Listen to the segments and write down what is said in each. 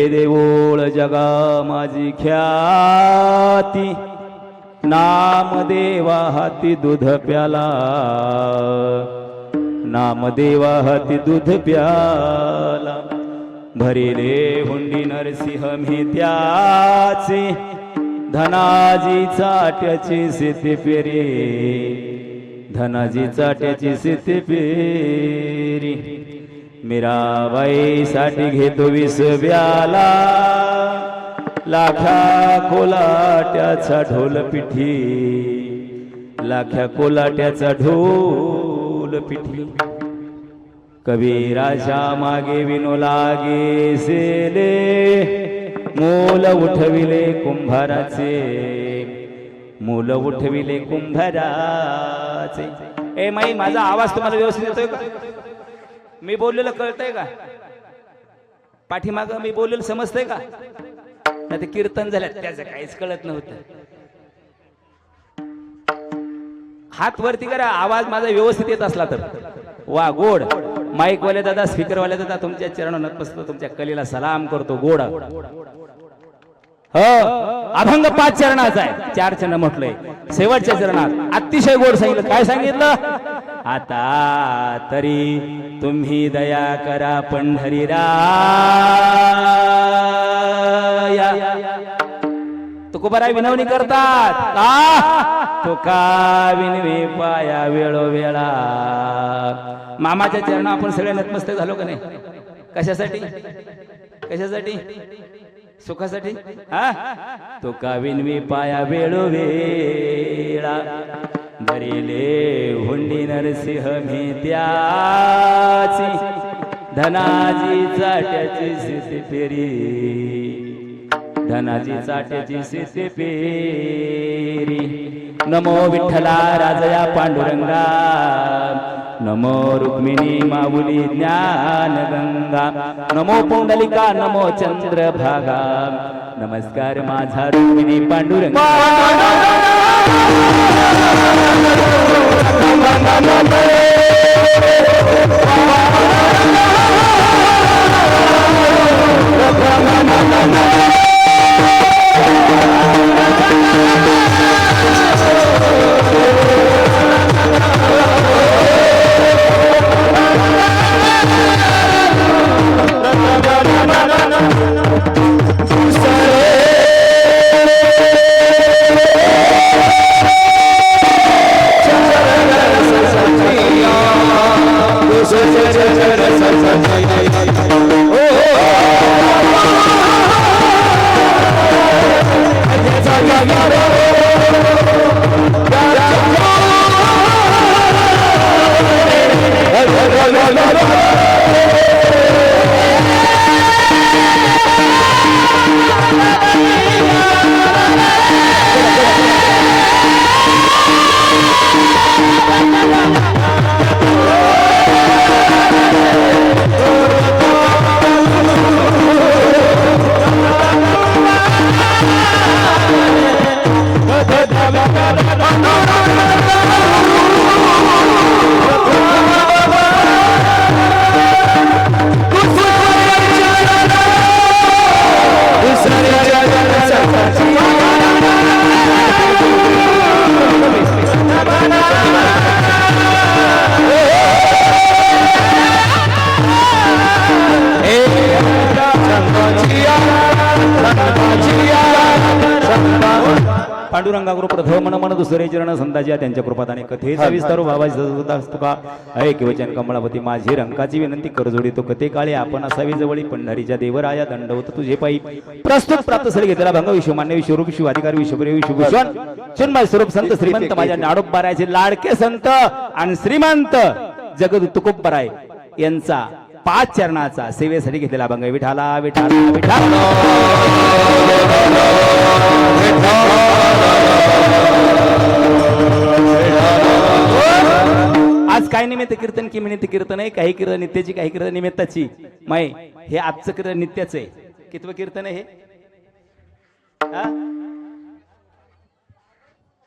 देऊळ जगा माझी ख्याती, नामदेवा हाती दूध प्याला, नामदेवा हाती दूध प्याला. भरिले हुंडी नरसिंह मी त्याचे, धनाजी चाट्याची सिद्धी पेरी, धनाजी चाट्याची सिद्धी पेरी. मीराबाई साठी घेतो विस ब्याला, लाख्या कोलाट्याचा ढोल पिठी, लाख्या कोलाट्याचा ढोल पिठी. कबीराच्या मागे विनो लागे सेले, मूल उठविले कुंभाराचे, मूल उठविले कुंभाराचे. ए माई, माझा आवाज तुम्हाला व्यवस्थित येतोय का? मी बोललेलं कळतंय का? पाठीमाग मी बोललेलं समजतंय का? नाही ते कीर्तन झालं त्याचं काहीच कळत नव्हतं. हात वरती करा, आवाज माझा व्यवस्थित येत असला तर. वा, गोड. माईक वाले दादा, स्पीकर वाले दादा, तुमच्या चरणात नतमस्तक, तुमच्या कलेला सलाम करतो. गोड हो. अभंग 5 चरणाचा आहे, 4 चरण म्हटलंय. शेवटच्या चरणात अतिशय गोड सांगितलं. काय सांगितलं? आता तरी तुम्ही दया करा पंढरीराया. तुकोबाराय विनवणी करतात का? तुका विनवे पाया वेळोवेळा. मामाच्या चरणा आपण सगळे नतमस्तक झालो का नाही? कशासाठी? कशासाठी? सुखासाठी. हा, तुका विनवी पाया वेळोवेळा. भरिले हुंडी नरसिंह मी त्याची, धनाजी चाट्याची सिद्धी पेरी, धनाजी चाट्याची सिद्धी पेरी. नमो विठ्ठला राजया पांडुरंगा, नमो रुक्मिणी माऊली ज्ञान गंगा, नमो पुंडलिका नमो चंद्रभागा. नमस्कार माझा रुक्मिणी पांडुरंगा. पांडुरंगागुरु प्रथम मन दुसरे चरण संताजी त्यांच्या कृपादाने कथेचा विस्तार तुका ऐक वचन कमळावती. माझी रंकाची विनंती करजोडी तो कथे काळे आपण असावी जवळी. पंढरीच्या देवराया दंडवत तुझे पायी. प्रस्तुत प्राप्त सरी घेतला भंग विश्वमान्य विश्वरूप शिवाधिकारी विश्वप्रिय विश्वभूषण चिन्मय स्वरूप संत श्रीमंत माझ्या नाडोबारायचे लाडके संत आणि श्रीमंत जगद तुकोबराय यांचा 5 चरणाचा सेवेसाठी घेतलेला अभंग. विठाला विठाला विठाला. आज काय निमित्त कीर्तन की निमित्त कीर्तन आहे? काही कीर्तन नित्याची, काही कीर्तन निमित्ताची. माय हे आजचं कीर्तन नित्याचं आहे. कितवं कीर्तन आहे हे?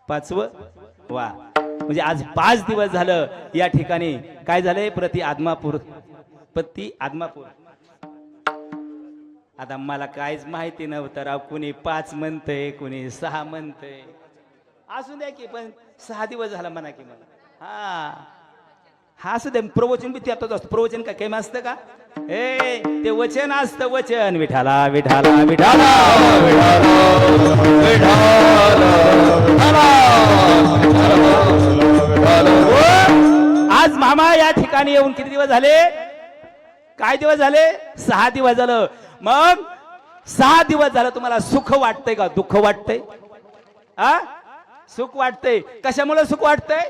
5वं. वा, म्हणजे आज 5 दिवस झालं या ठिकाणी काय झालंय? प्रति आदमापूर आता मला काहीच माहिती नव्हतं राव, कुणी 5 म्हणतंय, कुणी 6 म्हणतंय. असू द्या की, पण 6 दिवस झाला म्हणा की मला. हा असू द्या. प्रवचन बी त्यातच असतं. प्रवचन काय काही असतं का? ते वचन असतं, वचन. विठाला विठाला विठाला आज मामा या ठिकाणी येऊन किती दिवस झाले? काय दिवस झाले? 6 दिवस झालं. मग 6 दिवस झालं तुम्हाला सुख वाटतंय का दुःख वाटतंय? सुख वाटतंय. कशामुळे सुख वाटतंय?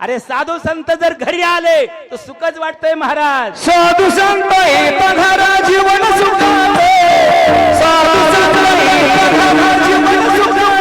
अरे साधू संत जर घरी आले तर सुखच वाटतंय महाराज. साधू संत जीवन सुखावे, साधू संत जीवन सुखावे.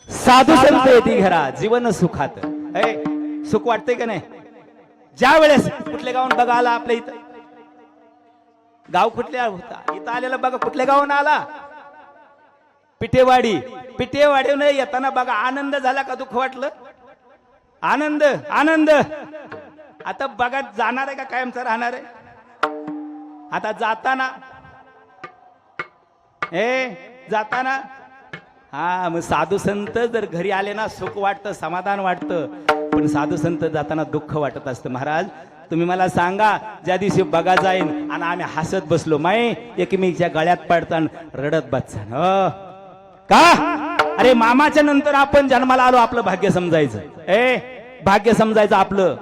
साधू संत येते घरा जीवन सुखात. सुख वाटतंय का नाही? ज्या वेळेस कुठल्या गावून बघा आला आपल्या इथं, गाव कुठल्या होता इथं आलेला बघा, कुठल्या गावून आला? पिठेवाडी. पिठेवाडीहून येताना बघा आनंद झाला का दुःख वाटलं? आनंद आनंद. आता बघा जाणार आहे का कायमचा राहणार आहे? आता जाताना जाताना मग साधू संत जर घरी आले ना सुख वाटतं, समाधान वाटतं. पण साधू संत जाताना दुःख वाटत असतं. महाराज तुम्ही मला सांगा, ज्या दिवशी बघा जाईन आणि आम्ही हसत बसलो माय एकमेकीच्या गळ्यात पडतान रडत बसतान का? अरे मामाच्या नंतर आपण जन्माला आलो, आपलं भाग्य समजायचं. भाग्य समजायचं आपलं.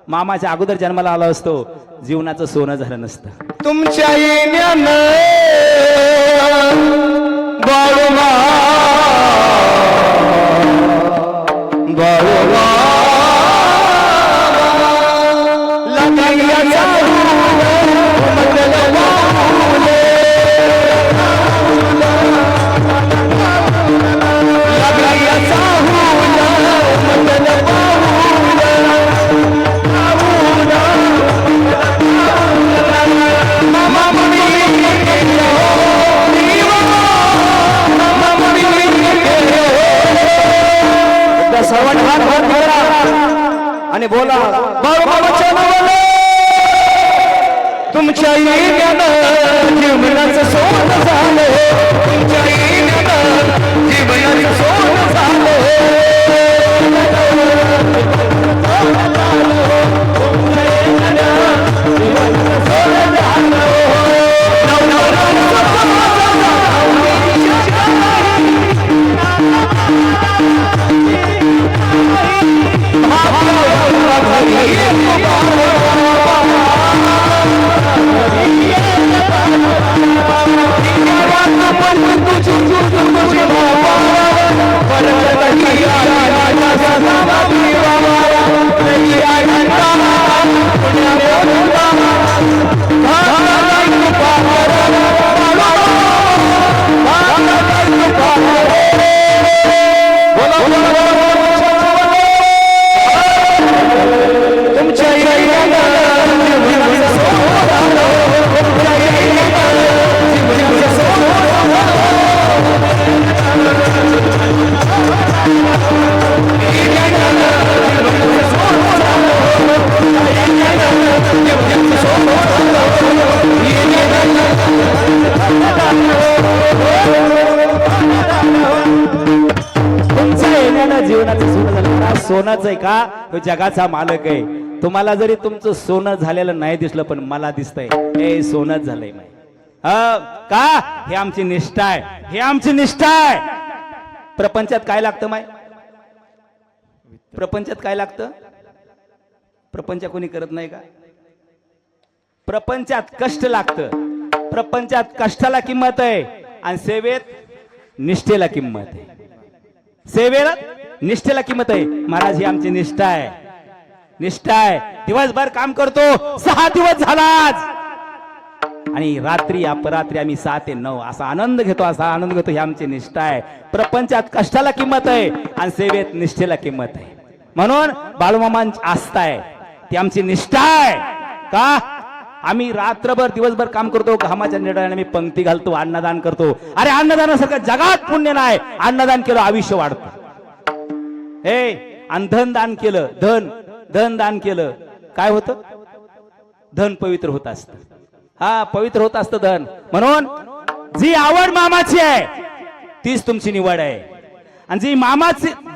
मामाच्या अगोदर जन्माला आलो असतो, जीवनाचं सोनं झालं नसतं. तुमच्या येण्यानं बाळूमा बाळूमा लगाया सर्वांनी हात वर करा आणि बोला, बाळूमामाच्या नावाने तुमच्या येण्यानं जीवनाचं सोनं झालं, तुमच्या येण्यानं जीवनाचं सोनं झालं. Oh, सोनंच आहे का तो जगाचा मालक आहे. तुम्हाला जरी तुमचं सोनं झालेलं नाही दिसलं पण मला दिसतंय हे सोनंच झालंय माय. का हे आमची निष्ठा आहे, हे आमची निष्ठा आहे. प्रपंचात काय लागतं माय? प्रपंचात काय लागतं? प्रपंच कोणी करत नाही का? प्रपंचात कष्ट लागतं, प्रपंचात कष्टाला किंमत आहे आणि सेवेत निष्ठेला किंमत आहे. सेवेला निष्ठेला किंमत आहे. महाराज ही आमची निष्ठा आहे, निष्ठा आहे. दिवसभर काम करतो, 6 दिवस झाला आज, आणि रात्री अपरात्री आम्ही 6 ते 9 असा आनंद घेतो, असा आनंद घेतो. ही आमची निष्ठा आहे. प्रपंचात कष्टाला किंमत आहे आणि सेवेत निष्ठेला किंमत आहे. म्हणून बाळूमामांची आस्था आहे, ती आमची निष्ठा आहे. का आम्ही रात्रभर दिवसभर काम करतो, घामाच्या निडाने आम्ही पंक्ती घालतो, अन्नदान करतो. अरे अन्नदानासारखं जगात पुण्य नाही. अन्नदान केलं आयुष्य वाढतं. हे आणि धन दान केलं, धन दान केलं काय होतं? धन पवित्र होत असतं. हा पवित्र होत असतं धन. म्हणून जी आवड मामाची आहे तीच तुमची निवड आहे, आणि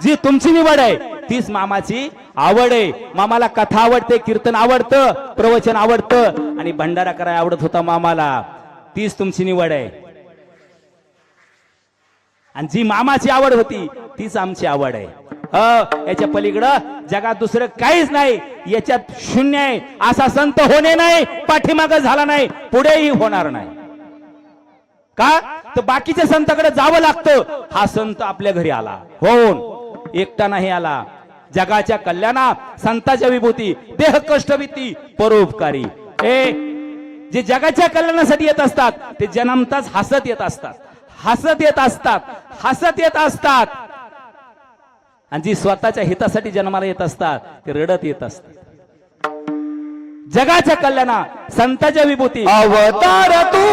जी तुमची निवड आहे तीच मामाची आवड आहे. मामाला कथा आवडते, कीर्तन आवडतं, प्रवचन आवडतं आणि भंडारा करायला आवडत होता मामाला. तीच तुमची निवड आहे. आणि जी मामाची आवड होती तीच आमची आवड आहे. याच्या पलीकडं जगात दुसरं काहीच नाही. याच्यात शून्य आहे. असा संत होणे नाही, पाठीमागं झाला नाही, पुढेही होणार नाही. का तर बाकीच्या संताकडे जावं लागतं. हा संत आपल्या घरी आला होऊन, एकटा नाही आला. जगाच्या कल्याणात संताच्या विभूती, देह कष्टभीती, परोपकारी. जे जगाच्या कल्याणासाठी येत असतात ते जन्मताच हसत येत असतात, हसत येत असतात, हसत येत असतात. आणि जी स्वतःच्या हितासाठी जन्माला येत असतात ते रडत येत असतात. जगाच्या कल्याणात संताच्या विभूती अवतार तू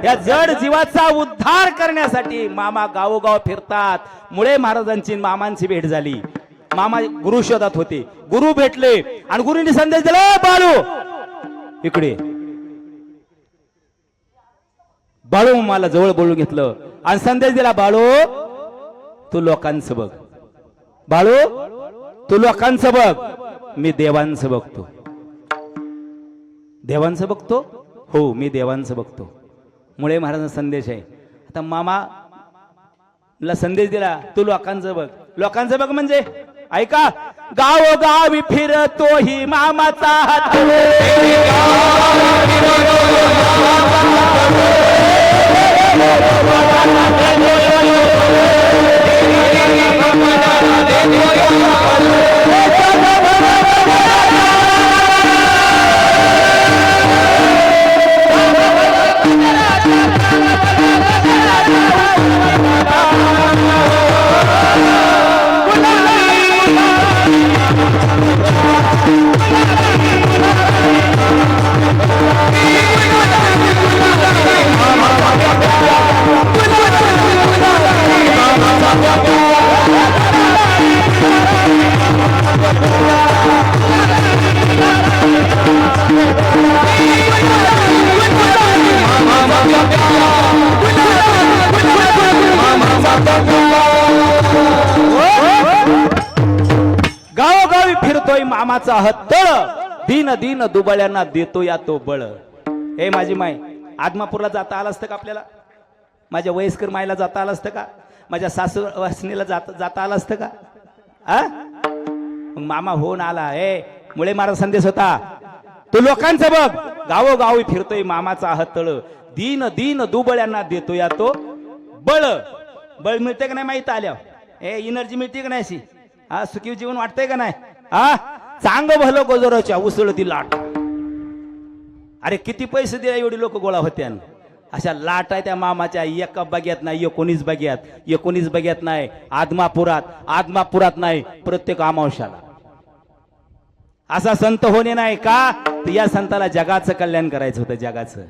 या जड जीवाचा उद्धार करण्यासाठी मामा गावोगाव फिरतात. मुळे महाराजांची मामांची भेट झाली. मामा गुरु शोधात होते, गुरु भेटले आणि गुरुंनी संदेश दिला, बाळू इकडे. बाळू मला जवळ बोलून घेतलं आणि संदेश दिला, बाळू तू लोकांचं बघ, बाळू तू लोकांचं बघ, मी देवांचं बघतो. देवांचं बघतो? हो मी देवांचं बघतो. मुळे महाराजांचा संदेश आहे. आता मामाला संदेश दिला, तू लोकांचं बघ. लोकांचं बघ म्हणजे ऐका, गावोगावी फिरतो ही मामाचा हात. गावोगावी फिरतोय मामाचा हत्तळ, दीन दीन दुबळ्यांना देतो या तो बळ. हे माझी माय, आदमापूरला जाता आलं असतं का आपल्याला? माझ्या वयस्कर मायला जाता आलं असतं का? माझ्या सासू वासनीला जाता आलं असतं का? मग मामा होऊन आला. मुळे महाराज संदेश होता, तू लोकांचं बघ, गावोगावी फिरतोय मामाचा हत्तळ, दीन दीन दुबळ्यांना देतो या तो बळ. बळ मिळते का नाही माहिती आल्यावर? एनर्जी मिळते का नाही अशी? सुखी जीवन वाटतंय का नाही? चांग भलं गोजराच्या उसळती लाट. अरे किती पैसे दिला एवढी लोक गोळा होत्या. अशा लाट आहे त्या मामाच्या, एका बग्यात नाही 19 बग्यात, 19 बग्यात नाही आदमापुरात नाही, प्रत्येक अमावस्याला. असा संत होणे नाही का, तर या संताला जगाचं कल्याण करायचं होतं, जगाचं.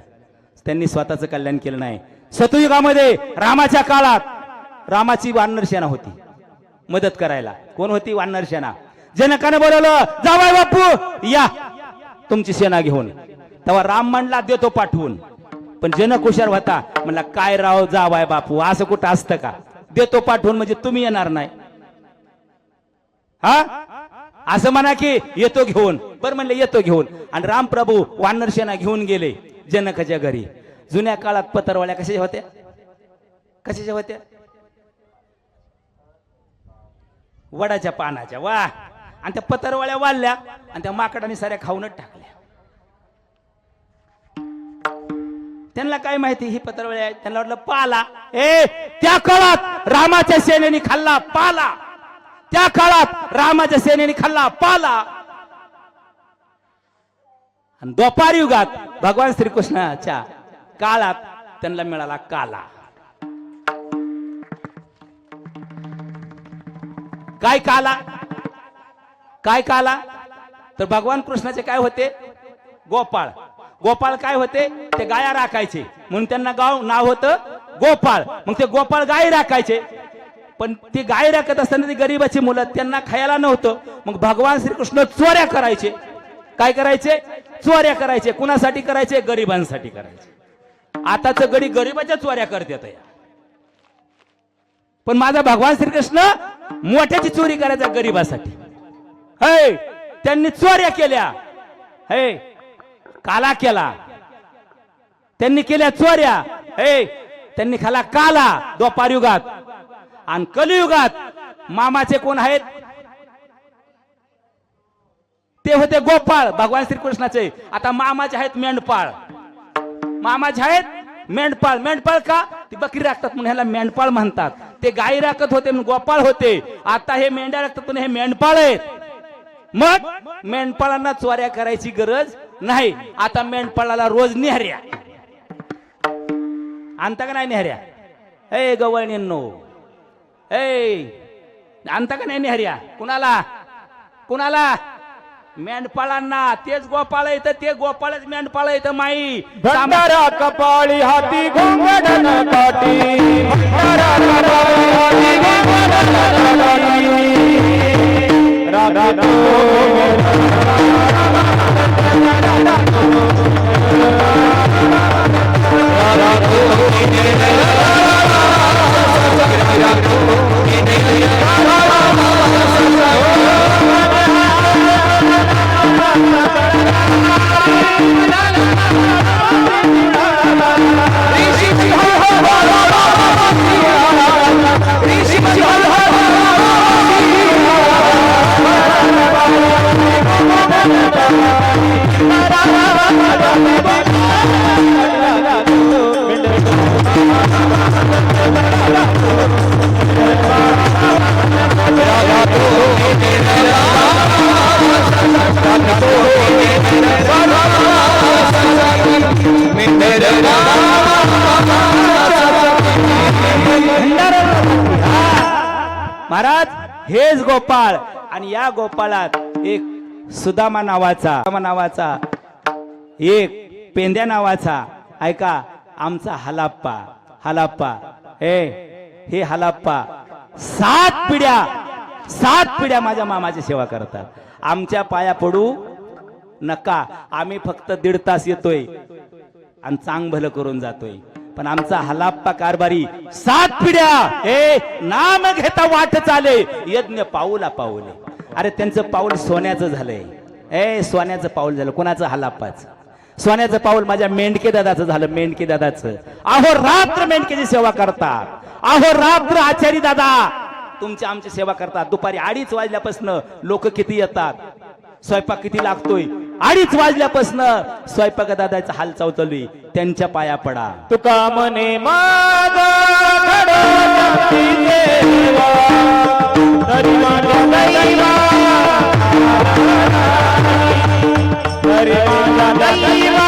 त्यांनी स्वतःचं कल्याण केलं नाही. सतयुगामध्ये रामाच्या काळात रामाची वानर सेना होती मदत करायला. कोण होती? वानर सेना. जनकाने बोलवलं, जावई बापू या तुमची सेना घेऊन. तेव्हा राम म्हणला देतो पाठवून. पण जनक हुशार होता, म्हणला काय राव जावई बापू, असं कुठं असतं का, देतो पाठवून म्हणजे तुम्ही येणार नाही. हा असं म्हणा की येतो घेऊन. बरं म्हणले येतो घेऊन. आणि रामप्रभू वानर सेना घेऊन गेले जनकाच्या घरी. जुन्या काळात पत्रवाळ्या कशाच्या होत्या? कशाच्या होत्या? वडाच्या पानाच्या. वा. आणि त्या पत्रवाळ्या वाढल्या आणि त्या माकडाने साऱ्या खाऊनच टाकल्या. त्यांना काय माहिती ही पत्रवाळ्या आहेत? त्यांना वाटलं पाला. त्या काळात रामाच्या सेनेने खाल्ला पाला. त्या काळात रामाच्या सेनेने खाल्ला पाला. आणि द्वापार युगात भगवान श्रीकृष्णाच्या काळात त्यांना मिळाला काला. काय काला? काय काला? तर भगवान कृष्णाचे काय होते? गोपाळ. गोपाळ काय होते? ते गाया राखायचे म्हणून त्यांना नाव होतं गोपाळ. मग ते गोपाळ गाय राखायचे. पण ते गाय राखत असताना ती गरीबाची मुलं, त्यांना खायला नव्हतं. मग भगवान श्रीकृष्ण चोऱ्या करायचे. काय करायचे? चोऱ्या करायचे. कुणासाठी करायचे? गरिबांसाठी करायचे. आताच गडी गरिबाच्या चोऱ्या करतात. पण माझा भगवान श्रीकृष्ण मोठ्याची चोरी करायचा गरिबासाठी. हे त्यांनी चोऱ्या केल्या. हे काला केला. त्यांनी केल्या चोऱ्या. हे त्यांनी खाला काला द्वापार युगात. आणि कलियुगात मामाचे कोण आहेत? ते होते गोपाळ भगवान श्रीकृष्णाचे. आता मामाचे आहेत मेंढपाळ. मामाचे आहेत मेंढपाळ. मेंढपाळ का? ती बकरी राखतात म्हणून ह्याला मेंढपाळ म्हणतात. ते गाई राखत होते म्हणून गोपाळ होते. आता हे मेंढ्या राखतात म्हणून हे मेंढपाळ आहेत. मग मेंढपाळांना चोऱ्या करायची गरज नाही. आता मेंढपाळाला रोज निहऱ्या आणता का नाही? निहऱ्या ए गवळणींनो, आणता का नाही निहऱ्या? कुणाला? कुणाला? मेंढपाळांना. तेच गोपाळ येतं, ते गोपाळच मेंढपाळ येतं. माई भंडारा कपाळी हाती घोंगडन काठी. भंडारा कपाळी हाती घोंगडन महाराज हेच गोपाळ. आणि या गोपाळात एक सुदामा नावाचा एक पेंद्या नावाचा, ऐका, आमचा हलाप्पा हे हलाप्पा 7 पिढ्या माझ्या मामाची सेवा करतात. आमच्या पाया पडू नका. आम्ही फक्त 1.5 तास येतोय आणि चांग भलं करून जातोय. पण आमचा हलाप्पा कारभारी 7 पिढ्या नाम घेता वाट चाले, यज्ञ पाऊले. अरे त्यांचं पाऊल सोन्याचं झालंय. सोन्याचं पाऊल झालं. कोणाचं? हलाप्पाचं. सोन्याचं पाऊल माझ्या मेंढके दादाचं झालं. मेंढके दादाचं अहो रात्र मेंढकेची सेवा करतात. अहो रात्र आचारी दादा तुमच्या आमची सेवा करतात. दुपारी 2:30 वाजल्यापासून लोक किती येतात, स्वयंपाक किती लागतोय. 2:30 वाजल्यापासून स्वयंपाक दादाचा हाल चालतोय. त्यांच्या पाया पडा. तुका मने माझा घडवती देवा, तरी माझा दैवा, तरी माझा दैवा.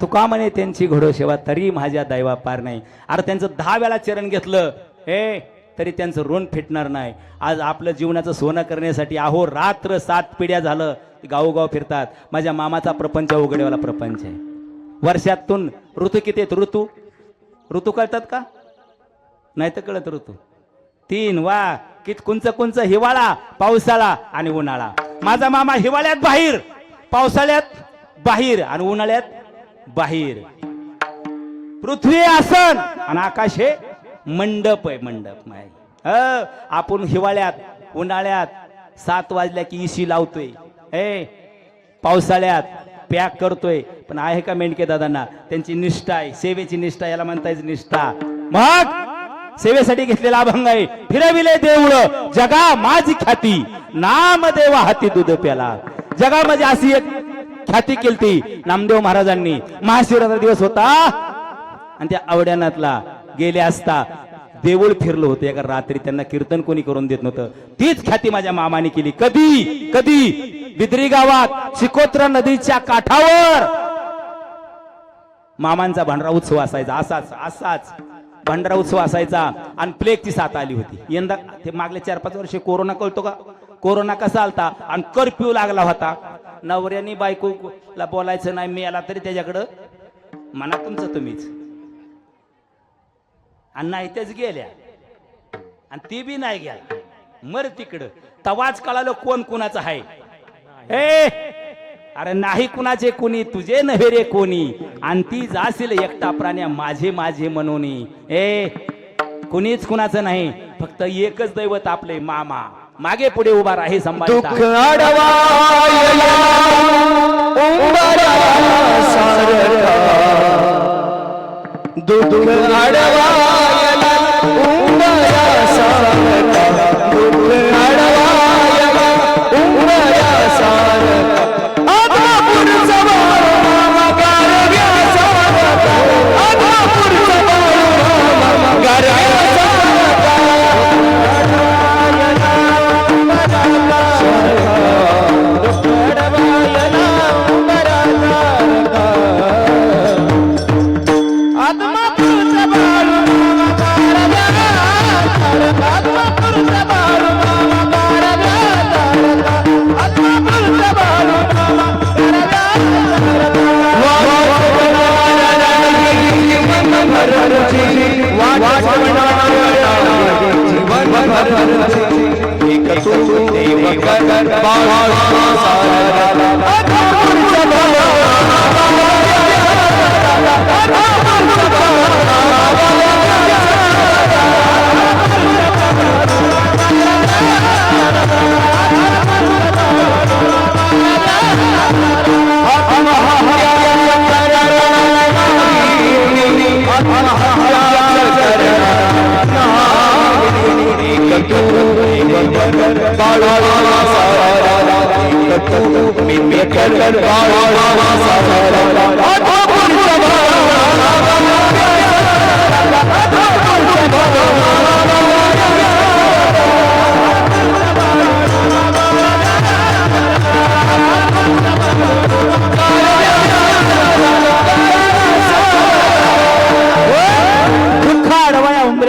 तुका म्हणे त्यांची घडो सेवा तरी माझ्या दैवा पार नाही. अरे त्यांचं 10 वेळा चरण घेतलं तरी त्यांचं ऋण फिटणार नाही. आज आपलं जीवनाचं सोनं करण्यासाठी अहो रात्र 7 पिढ्या झालं गावोगाव फिरतात. माझ्या मामाचा प्रपंच उघडेवाला प्रपंच आहे. वर्षातून ऋतू किती आहेत? ऋतू कळतात का? नाही तर कळत ऋतू 3. वा कुंच हिवाळा, पावसाळा आणि उन्हाळा. माझा मामा हिवाळ्यात बाहेर, पावसाळ्यात बाहेर आणि उन्हाळ्यात बाहेर. पृथ्वी आसन आणि आकाश हे मंडप आहे. मंडप आहे. आपण हिवाळ्यात उन्हाळ्यात 7 वाजल्या की इशी लावतोय, पावसाळ्यात पॅक करतोय. पण आहे का मेंढके दादांना? त्यांची निष्ठा आहे, सेवेची निष्ठा, याला म्हणतायच निष्ठा. मग सेवेसाठी घेतलेला अभंग आहे. फिरविले देऊळ जगा माझी ख्याती, नाम देवा हाती दूध प्याला. जगामध्ये अशी एक ख्याती केलती नामदेव महाराजांनी. महाशिवरात्र दिवस होता आणि त्या आवड्यानातला गेले असता देऊळ फिरलं होतं एका रात्री. त्यांना कीर्तन कोणी करून देत नव्हतं. तीच ख्याती माझ्या मामाने केली. कधी बिद्री गावात चिकोत्रा नदीच्या काठावर मामांचा भंडारा उत्सव असायचा. असाच भंडारा उत्सव असायचा आणि प्लेगची साथ आली होती. यंदा ते मागले 4-5 वर्ष कोरोना, कळतो का? कोरोना कसा आलता आणि कर्फ्यू लागला होता. नवऱ्यानी बायकोला बोलायचं नाही, मी आला तरी त्याच्याकडं म्हणा तुमचं तुम्हीच. आणि नाही त्याच गेल्या आणि ती बी नाही गेला, मर तिकडं. तवाच कळालं कोण कुणाचं आहे. अरे नाही कुणाचे कोणी, तुझे नव्हे रे कोणी. आणि ती जाशील एकटा प्राण्या माझे माझे म्हणून. कुणीच कुणाचं नाही, फक्त एकच दैवत आपले मामा. मागे पुढे उभा राही संभाळता.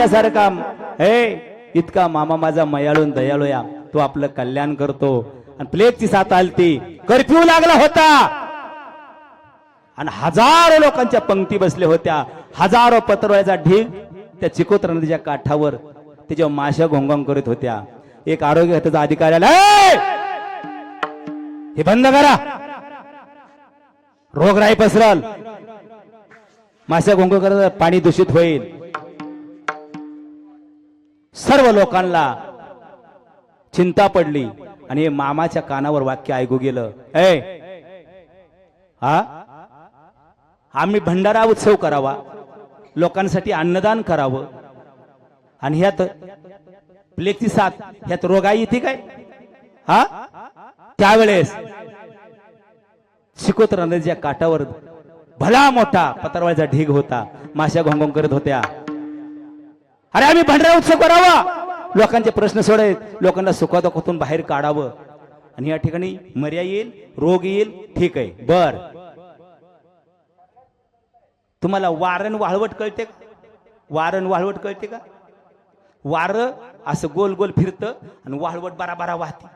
सारखा इतका मामा माझा मयाळून दयाळू या, तो आपलं कल्याण करतो. आणि प्लेगची साथ आलती, कर्फ्यू लागला होता आणि हजारो लोकांच्या पंक्ती बसल्या होत्या. हजारो पत्रवळ्याचा ढीग त्या चिकोत्रा नदीच्या काठावर त्याच्या माशा घोंघोंग करत होत्या. एक आरोग्य खात्याचा अधिकारी आला, हे बंद करा, रोगराई पसरल, माशा घोंघोंग करत पाणी दूषित होईल. सर्व लोकांना चिंता पडली आणि हे मामाच्या कानावर वाक्य ऐकू गेलं, आम्ही भंडारा उत्सव करावा, लोकांसाठी अन्नदान करावं आणि ह्यात प्लेगची साथ, ह्यात रोगाई येते काय? त्यावेळेस चिकोत्रा नदीच्या काठावर भला मोठा पत्रावळ्याचा ढीग होता, माशा घोंघोंग करत होत्या. अरे आम्ही भंडारा उत्सव करावा, लोकांचे प्रश्न सोडत, लोकांना सुखादुखातून बाहेर काढावं आणि या ठिकाणी मर्या येईल, रोग येईल, ठीक आहे, बर तुम्हाला वारण वाळवट कळते का? वारण वाळवट कळते का? वार असं गोल गोल फिरतं आणि वाळवट बारा बारा वाहते.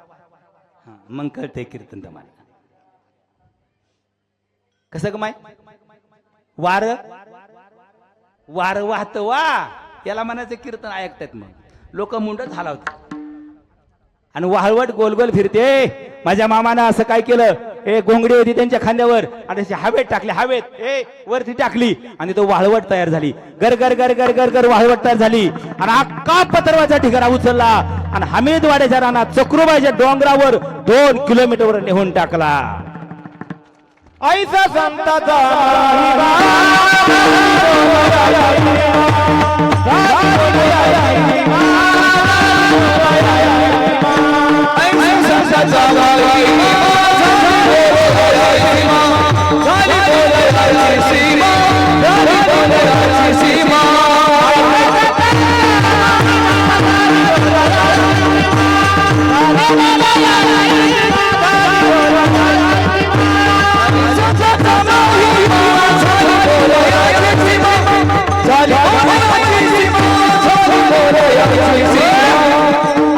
हा, मग कळतंय कीर्तन तुम्हाला. कसं ग माय? वार वार वाहत वा याला म्हणायचं कीर्तन ऐकतात. मग लोक मुंड झालावतात आणि वाळवट गोल गोल फिरते. माझ्या मामानं असं काय केलं, घोंगडी होती त्यांच्या खांद्यावर आणि अशी हवेत टाकली, हवेत वरती टाकली आणि तो वाळवट तयार झाली. गर गर गर गर गर गर वाळवट तयार झाली आणि अख्खा पत्रवाचा ठिकाणा उचलला आणि हमीदवाड्याच्या रानात चक्रुबाईच्या डोंगरावर 2 किलोमीटरवर नेऊन टाकला. ऐसा संताचा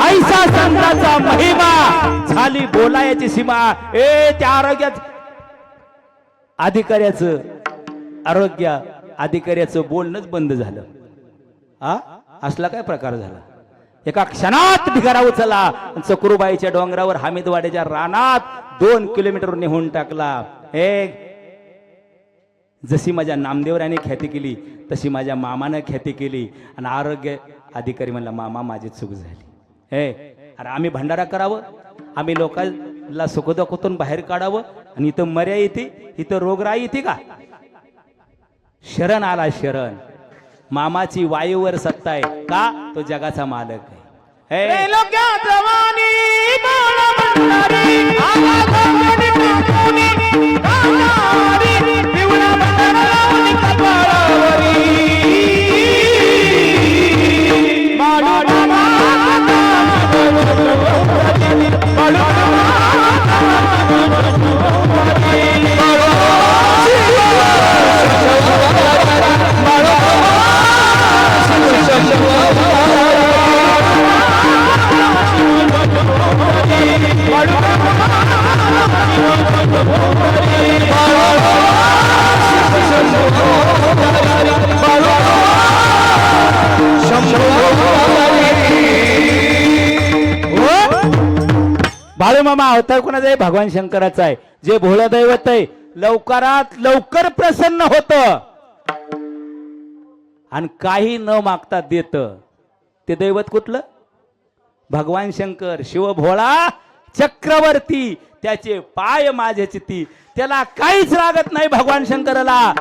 ऐसा संताचा महिमा झाली बोलायची सीमा. त्या अधिकाऱ्याचं आरोग्य अधिकाऱ्याचं बोलणंच बंद झालं. असला काय प्रकार झाला? एका क्षणात ढिगारा उचलला चक्रुबाईच्या डोंगरावर हमीदवाड्याच्या रानात 2 किलोमीटर नेऊन टाकला. जशी माझ्या नामदेवराने ख्याती केली तशी माझ्या मामानं ख्याती केली आणि आरोग्य अधिकारी म्हणला, मामा माझी चूक झाली. अरे आम्ही भंडारा करावं, आम्ही लोकांना सुखदुःखातून बाहेर काढावं आणि इथं मर्या येते, इथं रोगराई येते का? शरण आला शरण. मामाची वायूवर सत्ता आहे का? तो जगाचा मालक आहे. बाळूमामा अवतार कोणाचा आहे? भगवान शंकराचा आहे. जे भोळं दैवत आहे लवकरात लवकर प्रसन्न होत आणि काही न मागता देत. ते दैवत कुठलं? भगवान शंकर. शिव भोळा चक्रवर्ती, त्याचे पाय माझे चित्ती. त्याला काहीच लागत नाही भगवान शंकराला.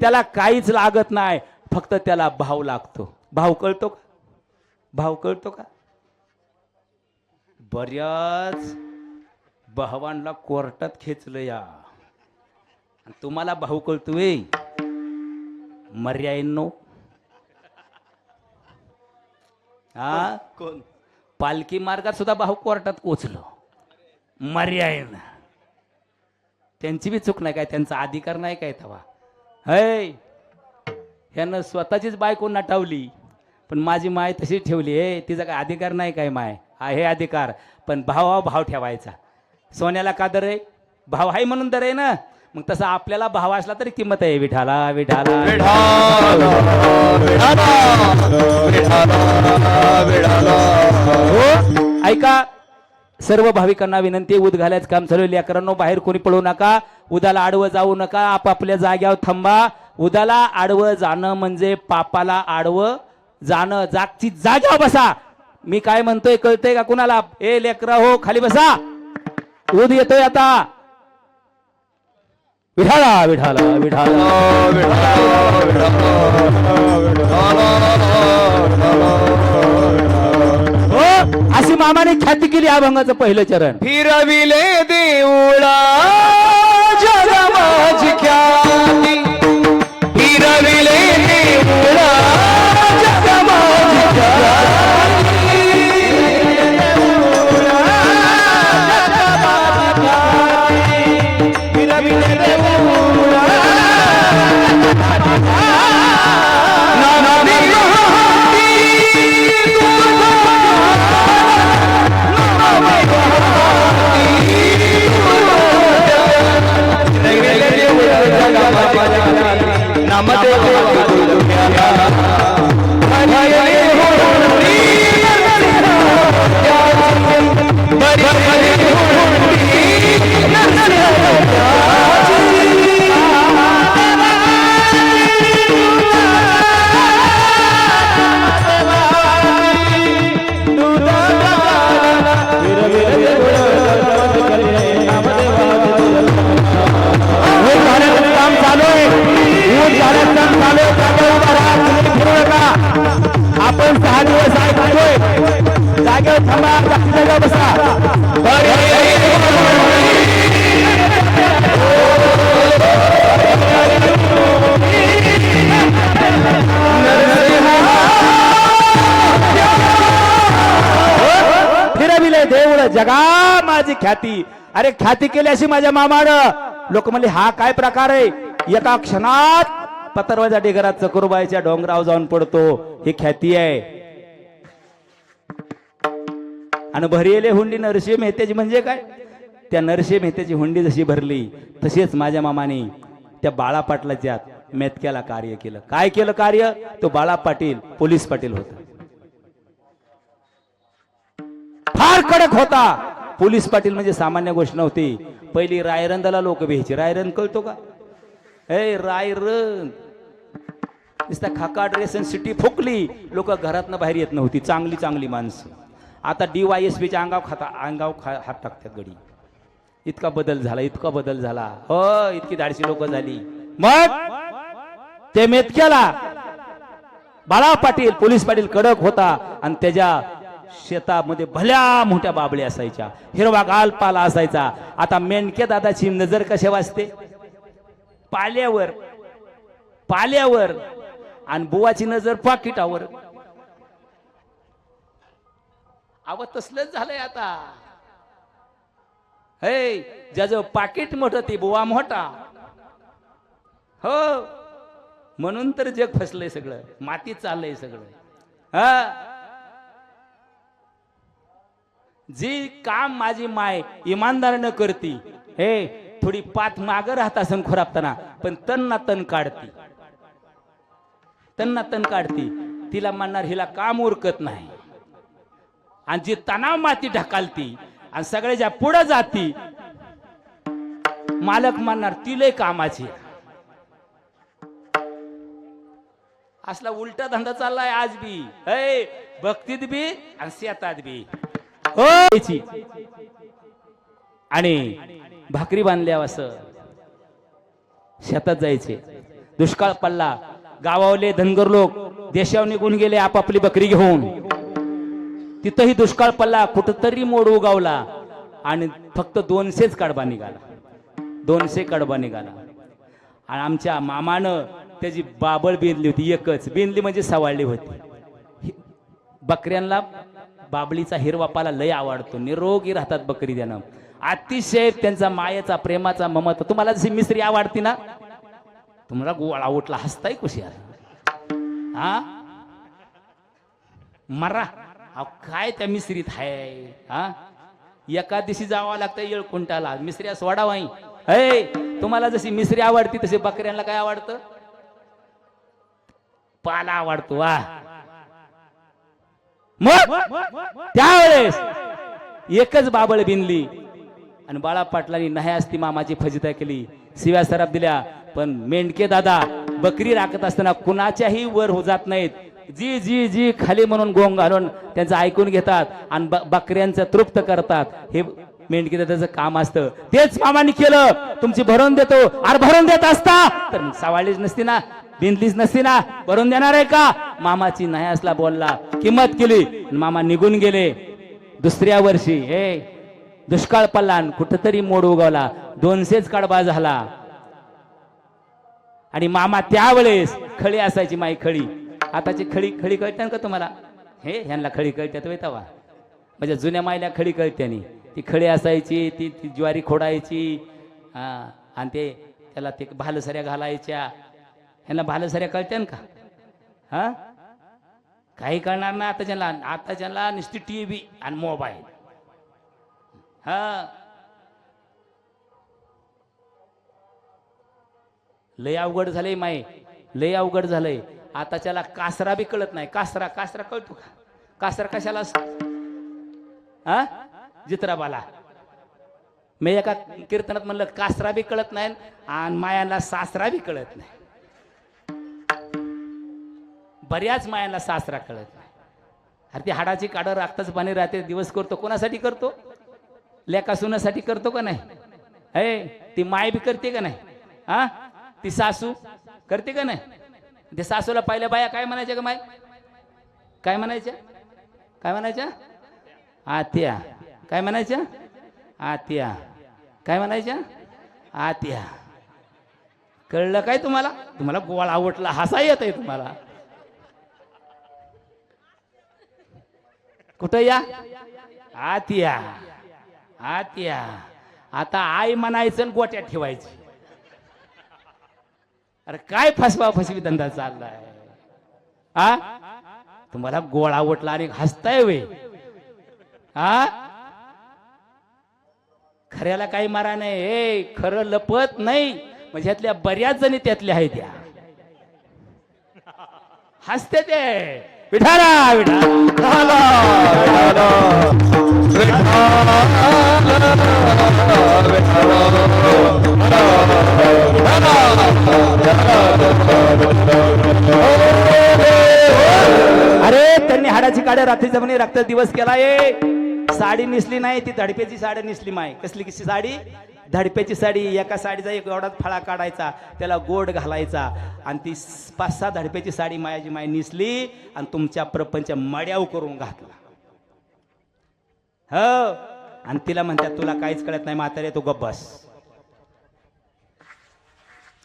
त्याला काहीच लागत नाही, फक्त त्याला भाव लागतो. भाव कळतो का? भाव कळतो का? बऱ्याच भावांना कोर्टात खेचलं या. तुम्हाला भाऊ कळतोय मर्यादेनो. कोण? पालखी मार्गात सुद्धा भाऊ कोर्टात कोचलो मर्यादेनं. त्यांची बी चूक नाही काय, त्यांचा अधिकार नाही काय तवा. ह्यानं स्वतःचीच बायको नटावली पण माझी माय तशी ठेवली. तिचा काय अधिकार नाही काय? माय आहे अधिकार, पण भाव भाव ठेवायचा. सोन्याला का दर आहे? भाव आहे म्हणून दर आहे ना. मग तसं आपल्याला भाव असला तरी किंमत आहे. विठाला विठाला ऐका, सर्व भाविकांना विनंती, उद घालायचं काम चालू आहे. लेकरांनो बाहेर कोणी पळू नका, उदाला आडवं जाऊ नका, आपापल्या जाग्यावर थांबा. उदाला आडवं जाणं म्हणजे पापाला आडवं जाणं. जागची जाग्यावर बसा. मी काय म्हणतोय कळतंय का कुणाला? लेकरा हो खाली बसा, उद येतोय आता. विठाला विठाला विठाला. अशी मामाने ख्याती केली अभंगाचं पहिलं चरण. फिरविले देऊळा जग माझी ख्याती, फिरविले देऊळा जग माझी ख्याती, फिरविले देऊळा बसा बसा फिरविले देऊळ जगा माझी ख्याती. अरे ख्याती केली अशी माझ्या मामानं. लोक म्हणले हा काय प्रकार आहे. एका क्षणात पतरवाजा ढिगारात चकुरबाईच्या डोंगरावर जाऊन पडतो. ही ख्याती आहे. आणि भरलेले हुंडी नरसिंह मेहतेची म्हणजे काय. त्या नरसिंह मेहतेची हुंडी जशी भरली तसेच माझ्या मामाने त्या बाळा पाटलाच्या मेतक्याला कार्य केलं. काय केलं कार्य. तो बाळा पाटील पोलीस पाटील होता. फार कडक होता. पोलीस पाटील म्हणजे सामान्य गोष्ट नव्हती. पहिली रायरंदाला लोक भ्यायची. रायरंद कळतो का. रायरंद नुसता खाका ड्रेस सिटी फुकली. लोक घरातनं बाहेर येत नव्हती. चांगली चांगली माणसं. आता DYSPच्या अंगाव हात टाकतात गडी. इतका बदल झाला. इतका बदल झाला. हो इतकी धाडशी लोक झाली. मग ते मेतक्याला बाळा पाटील पोलीस पाटील कडक होता. आणि त्याच्या शेतामध्ये भल्या मोठ्या बाबळ्या असायच्या. हिरवा गालपाला असायचा. आता मेंढके दादाची नजर कशा वाजते. पाल्यावर पाल्यावर. आणि बुवाची नजर पाकिटावर. अव तसलंच झालंय आता. हे ज्याचं पाकिट मोठं ती बुवा मोठा. हो म्हणून तर जग फसलंय सगळं. मातीत चाललंय सगळं. हा जी काम माझी माय इमानदारीनं करती. हे थोडी पात माग राहत असन खोरापताना पण तन्ना तन काढती. तन्ना तन काढती. तिला म्हणणार हिला काम उरकत नाही. आणि जी तणाव माती ढकालती आणि सगळ्याच्या पुढे जाती मालक म्हणणार तिले कामाची. असला उलटा धंदा चाललाय आज बी. भक्तीत बी आणि शेतात बी. आणि भाकरी बांधल्या असं शेतात जायचे. दुष्काळ पडला. गावावले धनगर लोक देशावर निघून गेले आपापली बकरी घेऊन. तिथंही दुष्काळ पडला. कुठंतरी मोड उगावला आणि फक्त 200च कडबा निघाला. 200 कडबा निघाला. आणि आमच्या मामानं त्याची बाबळ बिनली होती. एकच बिनली म्हणजे सवाळली होती. बकऱ्यांना बाबळीचा हिरवापाला लय आवडतो. निरोगी राहतात बकरी त्यानं. अतिशय त्यांचा मायेचा प्रेमाचा ममता. तुम्हाला जशी मिसरी आवडती ना. तुम्हाला गोळा उठला हसताय कुशी. हा मरा काय त्या मिसरीत आहे. हा एका दिवशी जावं लागतं येळकुंटाला. मिसऱ्या सोडावाई. तुम्हाला जशी मिसरी आवडती तशी बकऱ्यांना काय आवडतं. पाला आवडतो. वा मग त्यावेळेस एकच बाबळ बिनली. आणि बाळा पाटलांनी नाही असती मामाची फजिता केली. शिव्या सराप दिल्या. पण मेंढके दादा बकरी राखत असताना कुणाच्याही वर हो जात नाहीत. जी जी जी खाली म्हणून गोंग घालून त्यांचं ऐकून घेतात आणि बकऱ्यांचं तृप्त करतात. हे मेंढके दादाचं काम असतं. तेच मामाने केलं. तुमची भरून देतो. अरे भरून देत असता तर सवाळीच नसती ना. बिनलीच नसती ना. भरून देणार आहे का. मामाची नाही असला बोलला. किंमत केली. मामा निघून गेले. दुसऱ्या वर्षी दुष्काळ पडला. कुठंतरी मोड उगवला. 200च कडबा झाला. आणि मामा त्यावेळेस खळी असायची. माई खळी. आताची खळी खळी कळतात का तुम्हाला. ह्यांना खळी कळतात वेतावा. म्हणजे जुन्या मायला खळी कळत्यानी. ती खळी असायची. ती ज्वारी खोडायची. आणि ते त्याला ते भालसऱ्या घालायच्या. ह्यांना भालसऱ्या कळत्यान का. हा काही कळणार ना. आता ज्यांना नुसती TV आणि मोबाईल. हा लय अवघड झालंय माय. लय अवघड झालंय. आता त्याला कासरा बी कळत नाही. कासरा कासरा कळतो का. कासरा कशाला हा जित्राबाला. मी एका कीर्तनात म्हणलं कासरा बी कळत नाही आणि मायाला सासरा बी कळत नाही. बऱ्याच मायांना सासरा कळत नाही. अरे ती हाडाची काढ राखताच पाणी राहते. दिवस करतो कोणासाठी करतो. लेका सुनासाठी करतो का नाही. ती माय बी करते का नाही. हा ती सासू करते का नाही. ते सासूला पाहिल्या बाया काय म्हणायच्या का माय. काय म्हणायच्या. काय म्हणायच्या. आत्या काय म्हणायच्या आत्या काय म्हणायच्या आत्या कळलं काय तुम्हाला तुम्हाला गोळ आवडला हसा येत आहे तुम्हाला कुठं या आत्या आत्या आता आई म्हणायचं आणि गोट्यात ठेवायची अरे काय फसवा फसवी धंदा चाललाय आ तुम्हाला गोळ आवडला आणि हसताय वे आ खऱ्याला काही मारा नाही ए खरं लपत नाही म्हणजे ह्यातल्या बऱ्याच जणी त्यातल्या आहेत त्या हसते ते विठाला विठाला अरे त्यांनी हाडाची काड्या रात्रीचा म्हणे रक्त दिवस केला साडी नेसली नाही ती धडप्याची साडी नेसली माय कसली कशी साडी धडप्याची साडी एका साडीचा एक एवढा फळा काढायचा त्याला गोड घालायचा आणि ती 5-6 धडप्याची साडी मायाची माय नेसली आणि तुमच्या प्रपंच मड्याव करून घातला हो आणि तिला म्हणतात तुला काहीच कळत नाही म्हातारे तू गप्प बस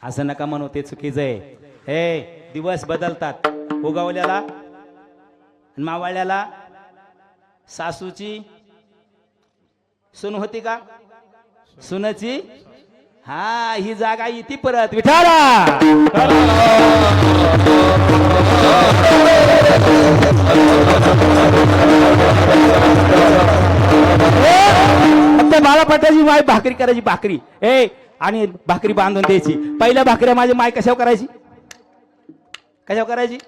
असं नका म्हणू ते चुकीचं आहे हे दिवस बदलतात उगवल्याला मावळल्याला सासूची सून होती का सुनाची हा ही जागा इथे परत विठाला बाळापाटाची माय भाकरी करायची भाकरी ए आणि भाकरी बांधून द्यायची पहिल्या भाकऱ्या माझी माय कशावर करायची कशावर करायची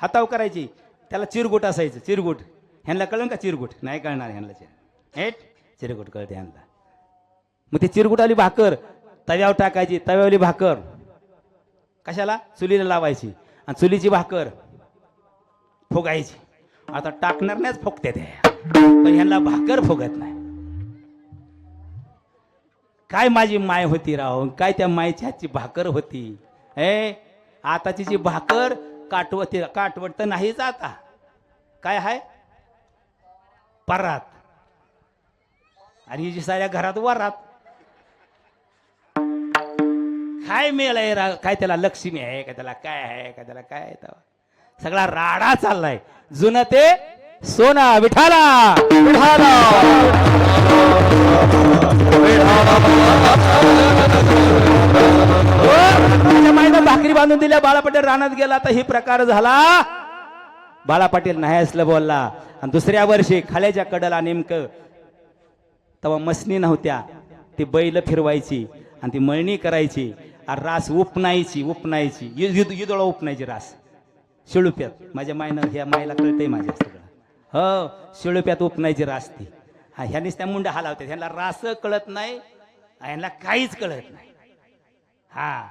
हाताव करायची त्याला चिरगुट असायचं चिरगुट ह्यांना कळलं का चिरगुट नाही कळणार ह्यांना चिरगुट कळते ह्यांना मग ते चिरगुटाली भाकर तव्यावर टाकायची तव्यावली भाकर कशाला चुलीला लावायची आणि चुलीची भाकर फुगायची आता टाकणार नाहीच फुगते ते पण ह्यांना भाकर फुगत नाही काय माझी माय होती राव काय त्या मायच्या हातची भाकर होती आताची जी भाकर काटवट तर नाहीच आता काय आहे परात आणि ही जी साऱ्या घरात वरात काय मेळ आहे काय त्याला लक्ष्मी आहे का त्याला काय आहे का त्याला काय सगळा राडा चाललाय जुनं ते सोना विठाला विठाला माईनं भाकरी बांधून दिल्या बाळा पाटील रानात गेला तर ही प्रकार झाला बाळा पाटील नाही असलं बोलला आणि दुसऱ्या वर्षी खाल्याच्या कडला नेमकं तेव्हा मसनी नव्हत्या ती बैल फिरवायची आणि ती मळणी करायची आणि रास उपनायची युदोळा उपनायची रास शिळुप्यात माझ्या मायनं ह्या मायला कळतंय माझ्या सगळं हो शिळुप्यात उपनायची रास ती हा ह्यांनीच त्या मुंड्या हालावतात ह्यांना रास कळत नाही ह्यांना काहीच कळत नाही हा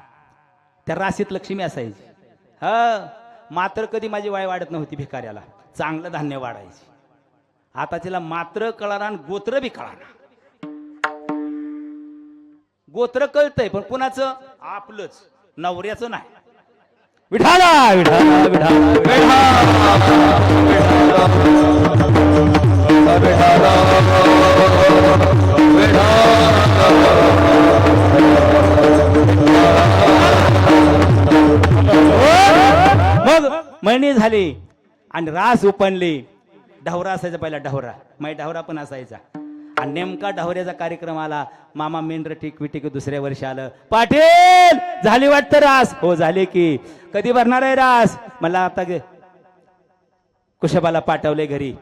त्या राशीत लक्ष्मी असायची ह मात्र कधी माझी वाय वाढत नव्हती भिकाऱ्याला चांगलं धान्य वाढायची आता तिला मात्र कळाना आणि गोत्र बी कळाना गोत्र कळतंय पण कुणाचं आपलंच नवऱ्याचं नाही विठाला विठाला विठाला मग मळणी झाली आणि रास उपणली ढवरा असायचा पहिला ढवरा माई ढवरा पण असायचा आणि नेमका ढवऱ्याचा कार्यक्रम आला मामा मेंढर टिक दुसऱ्या वर्षी आलं पाटील झाली वाटतं रास हो झाले की कधी भरणार आहे रास मला आता कुशबाला पाठवले घरी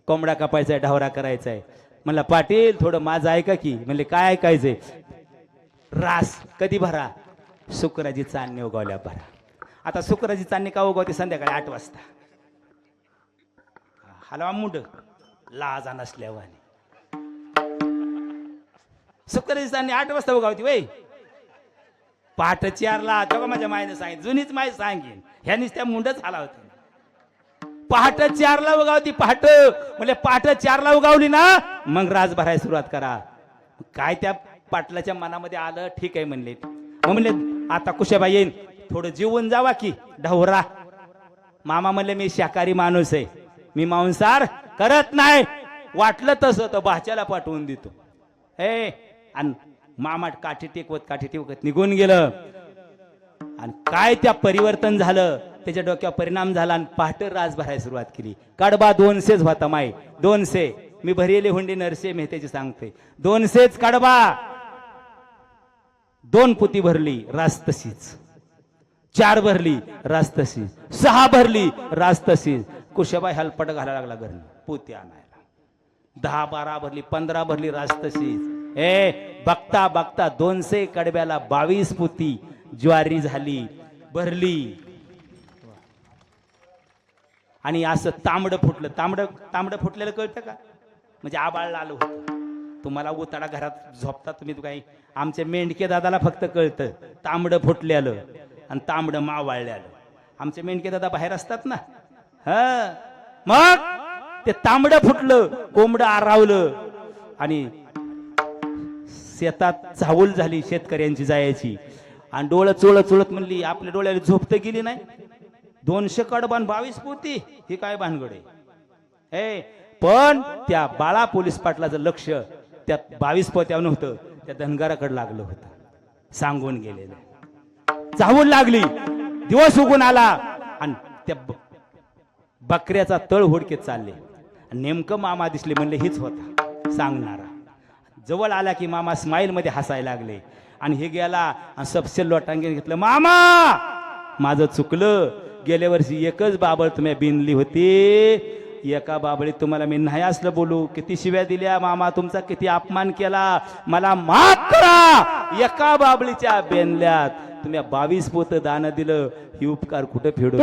कोंबडा कापायचाय ढवरा करायचाय म्हणला पाटील थोडं माझं ऐका की म्हणले काय ऐकायचंय रास कधी भरा शुक्राची चांदणी उगवल्या भरा आता शुक्राची चांदणी का उगवते संध्याकाळी 8 वाजता हलवा मुंड लाजा नसल्यावानी शुक्राची चांदणी 8 वाजता उगवती वय पहाट 4ला तेव्हा माझ्या मायने सांगितलं जुनीच माय सांगेन ह्यानीच त्या मुंडच हलावते पहाट 4ला उगावती पहाट म्हणजे पहाट 4ला उगावली ना मग राज भरायला सुरुवात करा काय त्या पाटलाच्या मनामध्ये आलं ठीक आहे म्हणले मग म्हणले आता कुशाबाई येईन थोडं जीवन जावा की ढवरा मामा म्हणले मी शाकाहारी माणूस आहे मी मांसाहार करत नाही. वाटलं तसं तर भाच्याला पाठवून देतो. हे आणि मामा काठी टेकवत निघून गेलं. आणि काय त्या परिवर्तन झालं, त्याच्या डोक्यावर परिणाम झाला आणि पहाटे रास भरायला सुरुवात केली. कडबा 200च होता माई, 200. मी भरेली हुंडी नरसे मेहतेची सांगते. 200च कडबा, 2 पुती भरली रास तशीच, 4 भरली रास तशीच, 6 भरली रास तशीच. कुशाबाई हलपट घालायला लागला घरनं पोती आणायला. 10, 12 भरली, 15 भरली रास तशीच. बघता बघता 200 कडब्याला 22 पोती ज्वारी झाली, भरली. आणि असं तांबडं फुटलं. तांबडं फुटलेलं कळतं का? म्हणजे आबाळला आलं होतं. तुम्हाला उताडा घरात झोपता तुम्ही, काही आमच्या मेंढके दादाला फक्त कळतं तांबडं फुटलेलं आणि तांबडं मावाळलेलं. आमचे मेंढके दादा बाहेर असतात ना. मग ते तांबडं फुटलं, कोंबडं आरावलं आणि शेतात चावल झाली शेतकऱ्यांची जायची. आणि डोळं चोळत म्हणली आपल्या डोळ्याला झोप तर गेली नाही. 200 कडबान 22 पोती, ही काय भानगड आहे? पण त्या बाळा पोलीस पाटलाचं लक्ष त्या 22 पोत्यावर नव्हतं, त्या धनगराकडे लागलं होतं. सांगून गेलेलं. चावून लागली, दिवस उगून आला आणि त्या बकऱ्याचा तळ हुडकेत चालले. नेमकं मामा दिसले, म्हणले हीच होता सांगणारा. जवळ आला की मामा स्माईल मध्ये हसायला लागले. आणि हे गेला आणि सबसे लोटांगे घेतलं. मामा माझं चुकलं, गेल्या वर्षी एकच बाबळ तुम्ही बिनली होती, एका बाबळीत तुम्हाला मी नाही असलं बोलू. किती शिव्या दिल्या मामा, तुमचा किती अपमान केला, मला माफ करा. एका बाबळीच्या बेनल्यात तुम्ही 22 पोत दान दिलं, ही उपकार कुठे फेडू?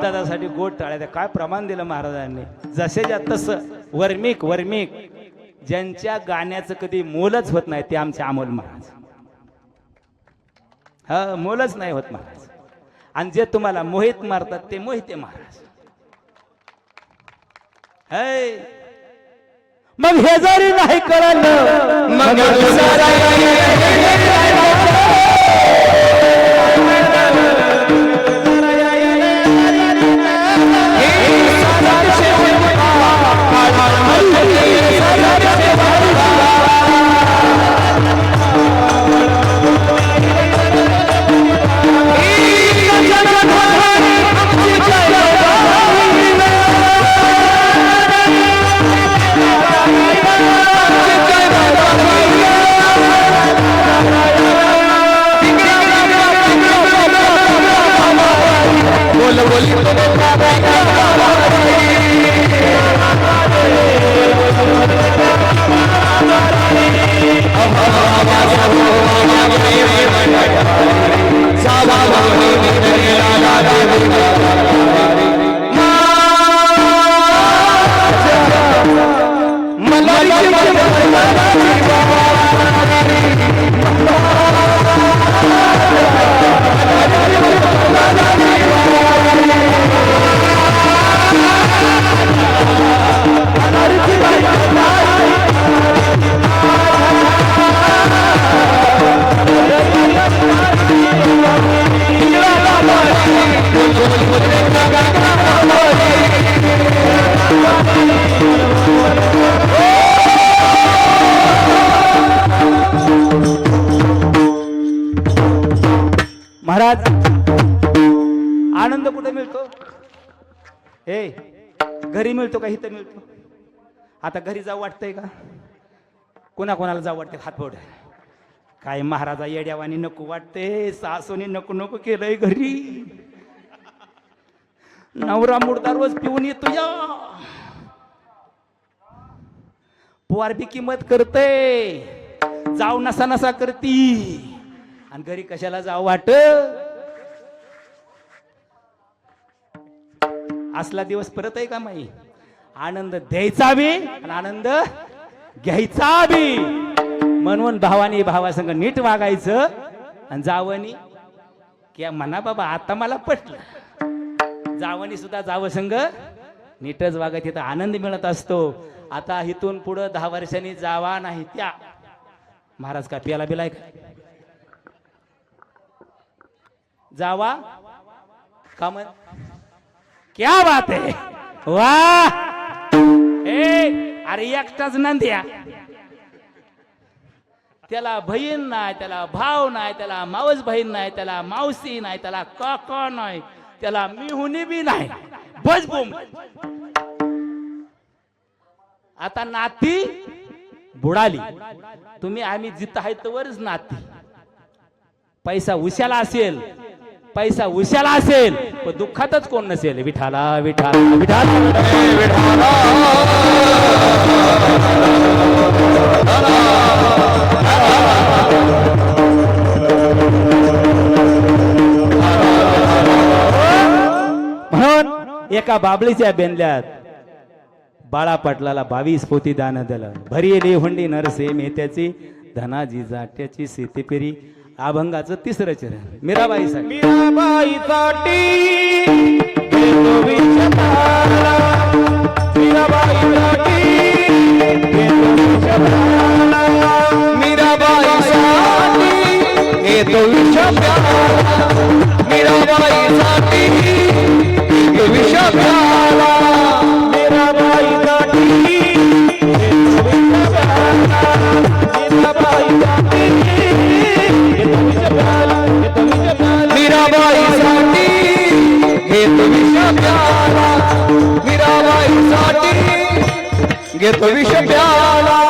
दादासाठी गोड टाळ्या काय प्रमाण दिलं महाराजांनी. जसेच्या तसं वर्मिक ज्यांच्या गाण्याचं कधी मोलच होत नाही ते आमचे अमोल महाराज. मोलच नाही होत महाराज. आणि जे तुम्हाला मोहित मारतात ते मोहिते महाराज. मग हे जरी नाही कळलं, मग महाराज आनंद कुठे मिळतो? घरी मिळतो का इथं मिळतो? आता घरी जाऊ वाटतंय का? कोणाला जाऊ वाटते? हातबोड. काय महाराजा येड्यावानी नको वाटते, सासूने नको नको केलंय घरी. नवरा मुर्दा रोज पिऊन येतो या, पोर बी किंमत करते, जाऊ नसा नसा करती आणि घरी कशाला जाऊ वाट. असला दिवस परत आहे का माई? आनंद द्यायचा बी आणि आनंद घ्यायचा बी. म्हणून भावानी भावासंग नीट वागायचं आणि जावनी की म्हणा बाबा आता मला पटलं. जावनी सुद्धा जावं संग नीटच वागायचं, तिथं आनंद मिळत असतो. आता इथून पुढं 10 वर्षांनी जावा नाही त्या महाराज का प्याला बिलाय का जावा का म्हण? क्या बात आहे, वा. अरे एकटाच नंद्या, त्याला बहीण नाही, त्याला भाव नाही, त्याला मावस बहीण नाही, त्याला मावशी नाही, त्याला काका नाही, त्याला मिहुनी बी नाही. बस बोम. आता नाती बुडाली. तुम्ही आम्ही जिथं आहे तवरच नाती. पैसा उशाला असेल, पैसा उशाला असेल, पण दुःखातच कोण नसेल. विठाला विठाला विठाला म्हणून एका बाबळीच्या बेंदल्यात बाळा पाटलाला 22 पोती दान दिलं. भरियली हुंडी नरसे मेत्याची, धनाजी जाट्याची सीतेपेरी. अभंगाचं 3रं चरण मीराबाईसाठी. मीराबाईसाठी घेतो विषपाला, मीराबाईसाठी घेतो विषपाला, मीराबाईसाठी घेतो विषपाला, मीराबाईसाठी घेतो विषपाला, मीराबाईसाठी घेतो विषपाला, मीराबाईसाठी मीराबाईसाठी घेतो विष प्याला, मीराबाईसाठी घेतो विष प्याला.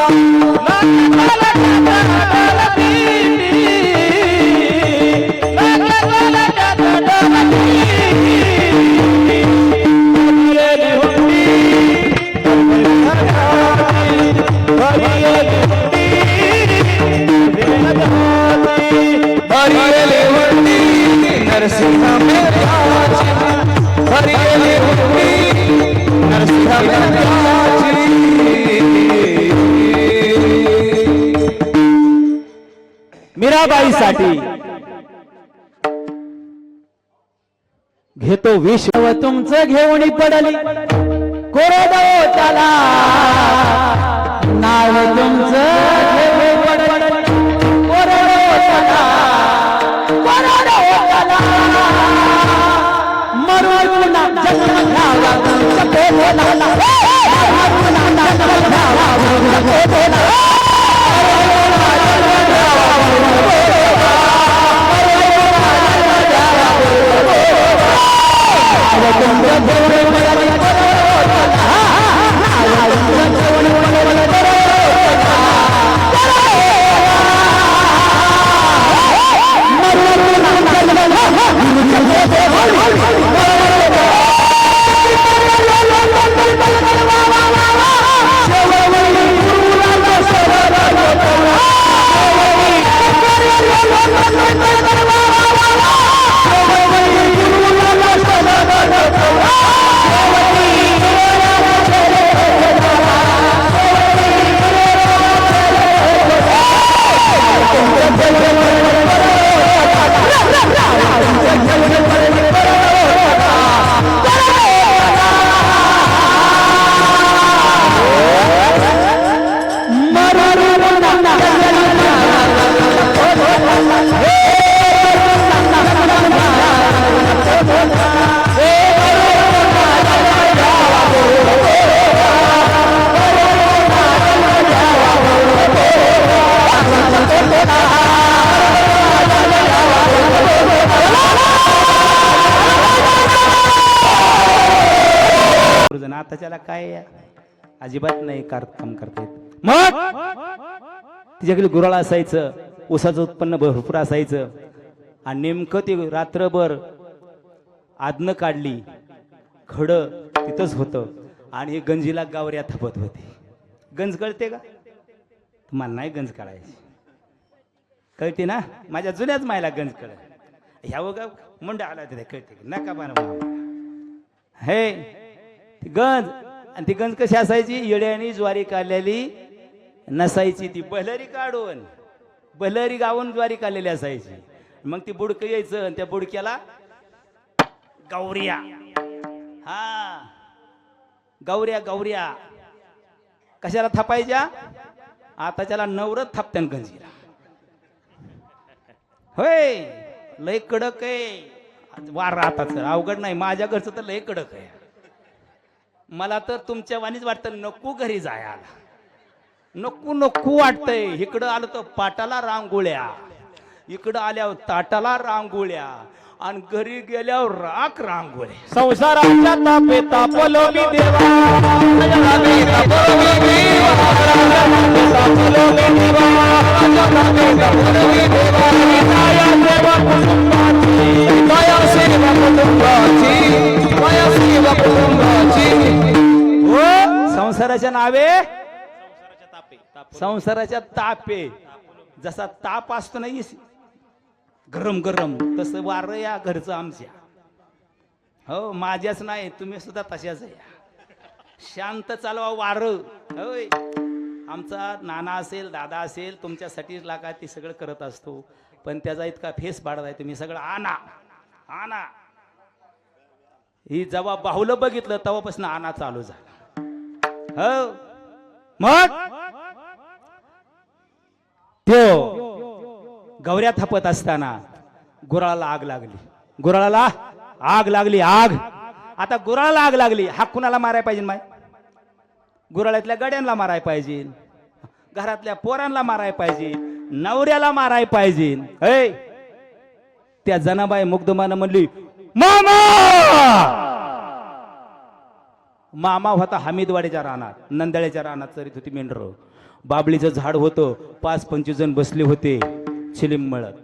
नरसिंह मेराची, हरिये नरसिंह मेराची. मीराबाईसाठी घेतो विष. तुमचं घेऊन पडली कोरडो त्याला, नाव तुमचं घेऊन पडली कोरडो त्याला, कोरडो त्याला. मरून जन्म घ्यावा तुमचं पेटला, मरून जन्म घ्यावा तुमचं पेटला. आताच्याला काय अजिबात नाही काम करता येत. मग तिच्याकडे गुराळ असायचं, ऊसाचं उत्पन्न भरपूर असायचं. आणि नेमकं ते रात्रभर आदनं काढली, खडं तिथंच होतं. आणि गंजीला गावऱ्या थपत होती. गंज कळते का तुम्हाला? नाही गंज काढायची. कळते ना? माझ्या जुन्याच मायला गंज कळ. ह्या बघा मुंडा आला तिथे कळते नका बरं. हे ती गंज, आणि ती गंज कशी असायची? येड्यानी ज्वारी काढलेली नसायची, ती बलरी काढून बलरी गावून ज्वारी काढलेली असायची. मग ती बुडकं यायचं आणि त्या बुडक्याला गौऱ्या, हा गौऱ्या गौऱ्या कशाला थापायच्या? आता त्याला नवरत थापत्यान गंजीला. होय, लय कडक आहे वार आताच, अवघड नाही. माझ्या घरचं तर लय कडक आहे. मला तर तुमच्या वाणीच वाटतं नको घरी जायला, नको नको वाटतंय. इकडं आलं तर पाटाला रांगोळ्या, इकडं आल्यावर ताटाला रांगोळ्या, आणि घरी गेल्यावर राख रांगोळ्या. संसाराच्या तापे तापलो मी देवा, संसाराच्या नावे संसाराच्या तापे, जसा ताप असतो ना गरम गरम, तसं वार या घरचं आमच्या. हो, माझ्याच नाही, तुम्ही सुद्धा तशाच आहे. शांत चालवा वार. होय, आमचा नाना असेल, दादा असेल, तुमच्यासाठी लागा ते सगळं करत असतो, पण त्याचा इतका फेस पाडत आहे. तुम्ही सगळं आणा आणा. ही जेव्हा बाहुलं बघितलं तेव्हापासून आणा चालू झाला. हो, मग त्यो गौऱ्या थापत असताना गुराळाला आग लागली. गुराळाला आग लागली. आग, आता गुराळाला आग लागली, हा कुणाला मारायला पाहिजे? माय गुराळ्यातल्या गड्यांना मारायला पाहिजे, घरातल्या पोरांना मारायला पाहिजे, नवऱ्याला मारायला पाहिजे. ऐ, त्या जनाबाई मुग्धमानं म्हणली मामा. मामा होता हमीदवाडीच्या रानात, नंदळ्याच्या रानात चरीत होती मेंढर. बाबळीचं झाड होतं, 5-25 जण बसले होते चिलीम मळत.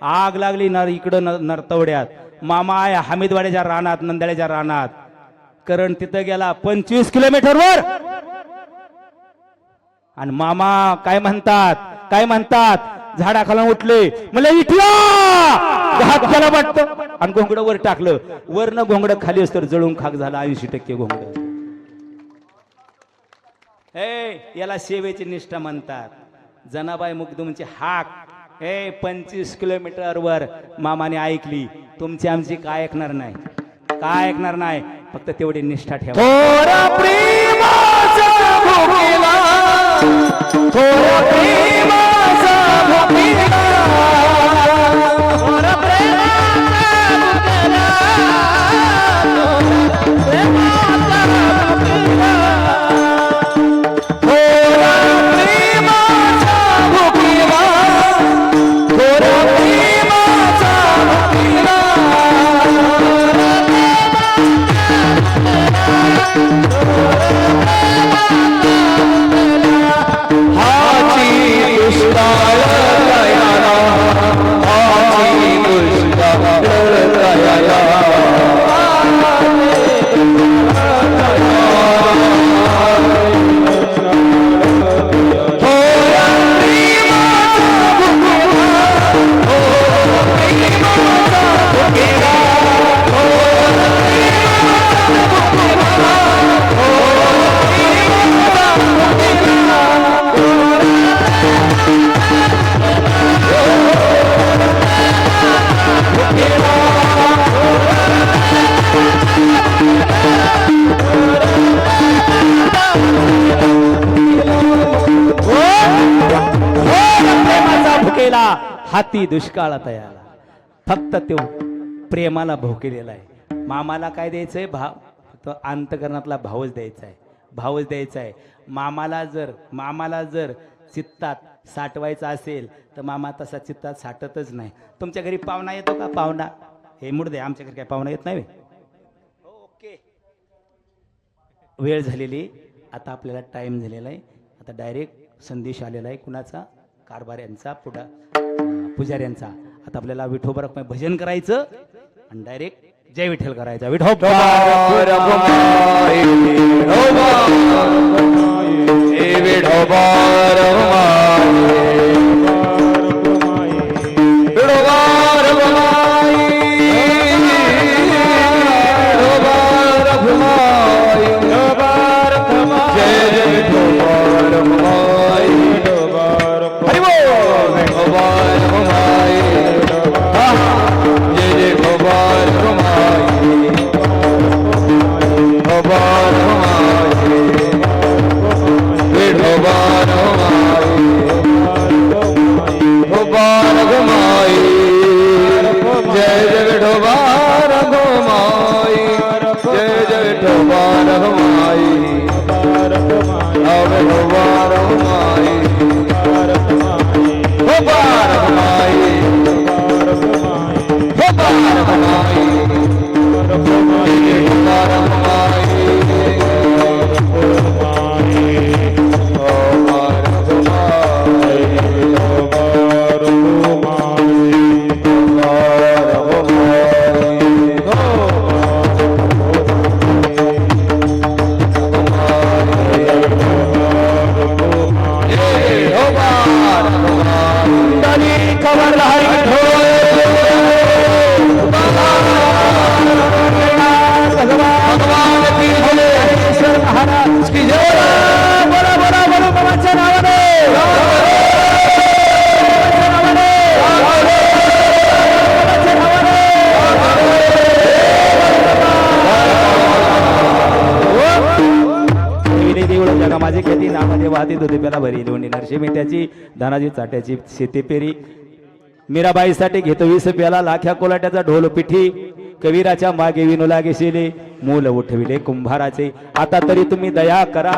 आग लागली इकडं नरतवड्यात. मामा आहे हमीदवाड्याच्या रानात, नंदळ्याच्या रानात. करंट तिथं गेला 25 किलोमीटरवर. आणि मामा काय म्हणतात झाडाखालून उठले, मला इथला घात केला वाटतं, आणि घोंगडं वर टाकलं. वरनं घोंगडं खाली असतं, जळून खाक झाला 80% घोंगडं. याला सेवेची निष्ठा म्हणतात. जनाबाई मुग्धमची हाक 25 किलोमीटर वर मामाने ऐकली. तुमची आमची काय ऐकणार नाही, काय ऐकणार नाही. फक्त तेवढी निष्ठा ठेवा. थोरा प्रेमाचा भोगिला, थोरा प्रेमाचा भोगिला, थोरा प्रेमाचा भोगिला, थोरा प्रेमाचा भोगिला, थोरा प्रेमाचा भोगिला. हाती दुष्काळात आला. फक्त तो प्रेमाला भोकेलेला आहे. मामाला काय द्यायचंय? भाव. तो अंतकरणातला भावच द्यायचा आहे, भावच द्यायचा आहे. मामाला जर चित्तात साठवायचा असेल तर मामा तसा चित्तात साठतच नाही. तुमच्या घरी पाहुणा येतो का? पाहुणा हे मुर्दे, आमच्या घरी काय पाहुणा येत नाही. ओके, वेळ झालेली, आता आपल्याला टाइम झालेला आहे. आता डायरेक्ट संदेश आलेला आहे. कुणाचा? कारभाऱ्यांचा, पुजाऱ्यांचा. आता आपल्याला विठोबा रखुमाई भजन करायचं आणि डायरेक्ट जय विठ्ठल करायचा. विठोबा देऊळ जगा माझी खेती नामाने वाहती दुधी प्याला भरी दोंडी नरशिमी त्याची धनाजी चाट्याची शेती पेरी मीराबाईसाठी घेतो 20 प्याला लाख्या कोलाट्याचा ढोल पिठी कवीराच्या मागे विनू लागे शिले मूल उठविले कुंभाराचे आता तरी तुम्ही दया करा